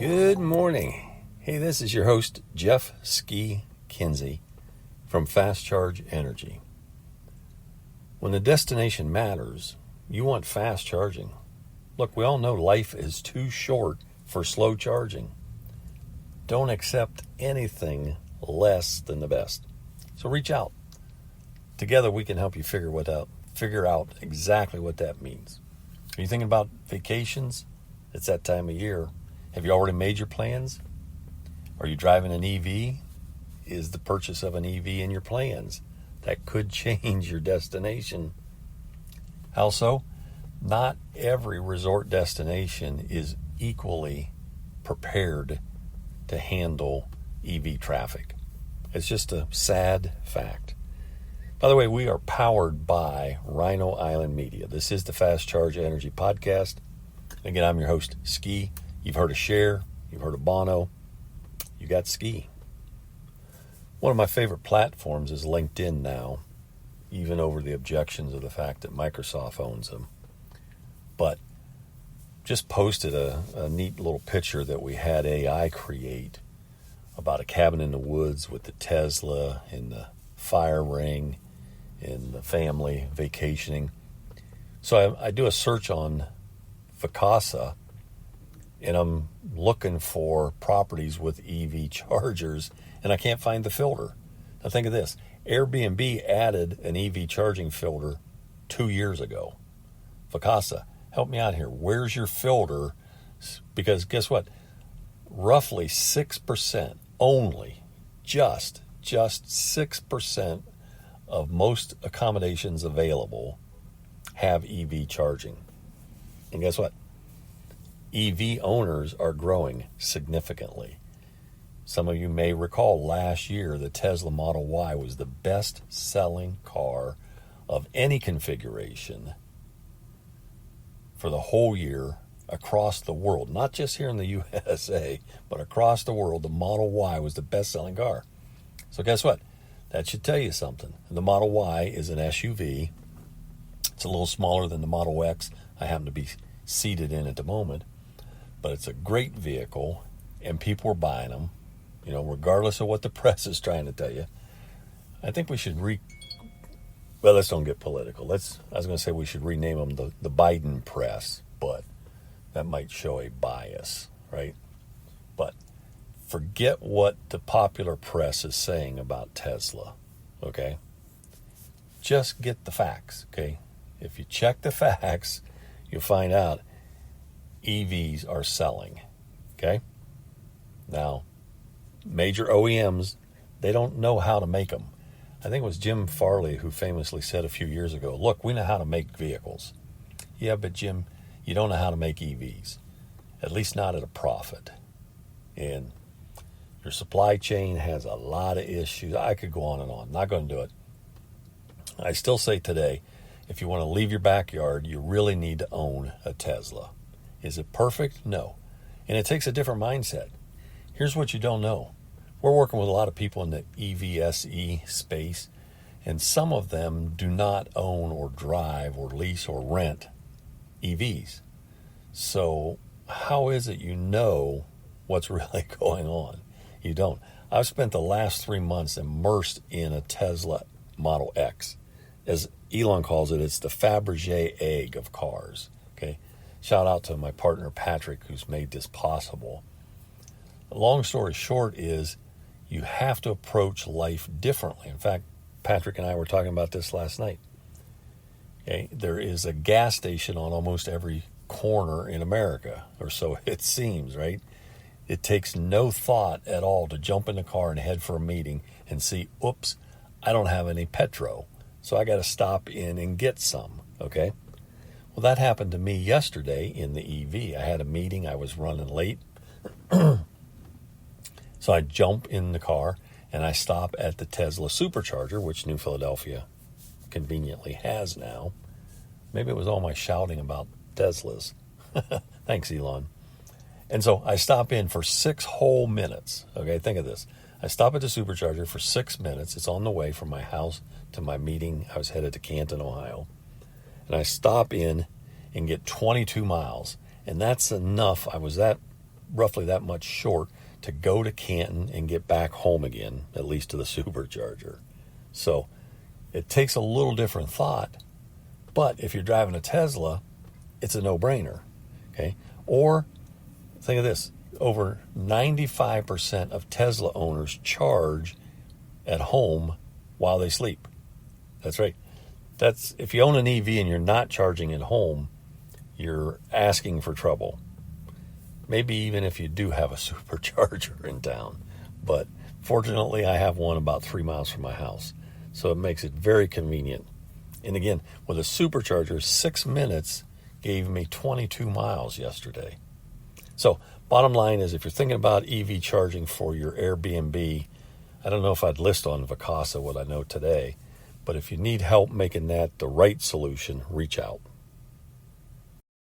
Good morning. Hey, this is your host, Jeff Ski Kinsey from Fast Charge Energy. When the destination matters, you want fast charging. Look, we all know life is too short for slow charging. Don't accept anything less than the best. So reach out. Together we can help you figure out exactly what that means. Are you thinking about vacations? It's that time of year. Have you already made your plans? Are you driving an EV? Is the purchase of an EV in your plans? That could change your destination. How so? Not every resort destination is equally prepared to handle EV traffic. It's just a sad fact. By the way, we are powered by Rhino Island Media. This is the Fast Charge Energy Podcast. Again, I'm your host, Ski. You've heard of Cher, you've heard of Bono, you got Ski. One of my favorite platforms is LinkedIn now, even over the objections of the fact that Microsoft owns them. But just posted a neat little picture that we had AI create about a cabin in the woods with the Tesla and the fire ring and the family vacationing. So I do a search on Vacasa, and I'm looking for properties with EV chargers, and I can't find the filter. Now think of this. Airbnb added an EV charging filter 2 years ago. Vacasa, help me out here. Where's your filter? Because guess what? Roughly 6% only, just 6% of most accommodations available have EV charging. And guess what? EV owners are growing significantly. Some of you may recall last year the Tesla Model Y was the best-selling car of any configuration for the whole year across the world. Not just here in the USA, but across the world, the Model Y was the best-selling car. So guess what? That should tell you something. The Model Y is an SUV. It's a little smaller than the Model X I happen to be seated in at the moment. But it's a great vehicle, and people are buying them, regardless of what the press is trying to tell you. I think we should well, let's don't get political. I was going to say we should rename them the Biden press, but that might show a bias, right? But forget what the popular press is saying about Tesla, okay? Just get the facts, okay? If you check the facts, you'll find out EVs are selling, okay? Now, major OEMs, they don't know how to make them. I think it was Jim Farley who famously said a few years ago, look, we know how to make vehicles. Yeah, but Jim, you don't know how to make EVs, at least not at a profit. And your supply chain has a lot of issues. I could go on and on. Not going to do it. I still say today, if you want to leave your backyard, you really need to own a Tesla. Is it perfect? No. And it takes a different mindset. Here's what you don't know. We're working with a lot of people in the EVSE space, and some of them do not own or drive or lease or rent EVs. So how is it you know what's really going on? You don't. I've spent the last 3 months immersed in a Tesla Model X. As Elon calls it, it's the Fabergé egg of cars. Okay. Shout out to my partner Patrick, who's made this possible. The long story short is you have to approach life differently. In fact, Patrick and I were talking about this last night. Okay, there is a gas station on almost every corner in America, or so it seems, right? It takes no thought at all to jump in the car and head for a meeting and see, oops, I don't have any petrol, so I got to stop in and get some, okay? Well, that happened to me yesterday in the EV. I had a meeting. I was running late. So I jump in the car and I stop at the Tesla supercharger, which New Philadelphia conveniently has now. Maybe it was all my shouting about Teslas. Thanks, Elon. And so I stop in for 6 whole minutes. Okay, think of this. I stop at the supercharger for 6 minutes. It's on the way from my house to my meeting. I was headed to Canton, Ohio. And I stop in and get 22 miles. And that's enough. I was that roughly that much short to go to Canton and get back home again, at least to the supercharger. So it takes a little different thought, but if you're driving a Tesla, it's a no-brainer, okay? Or think of this, over 95% of Tesla owners charge at home while they sleep. That's right. That's if you own an EV and you're not charging at home, you're asking for trouble. Maybe even if you do have a supercharger in town. But fortunately, I have one about 3 miles from my house. So it makes it very convenient. And again, with a supercharger, 6 minutes gave me 22 miles yesterday. So bottom line is, if you're thinking about EV charging for your Airbnb, I don't know if I'd list on Vacasa what I know today, but if you need help making that the right solution, reach out.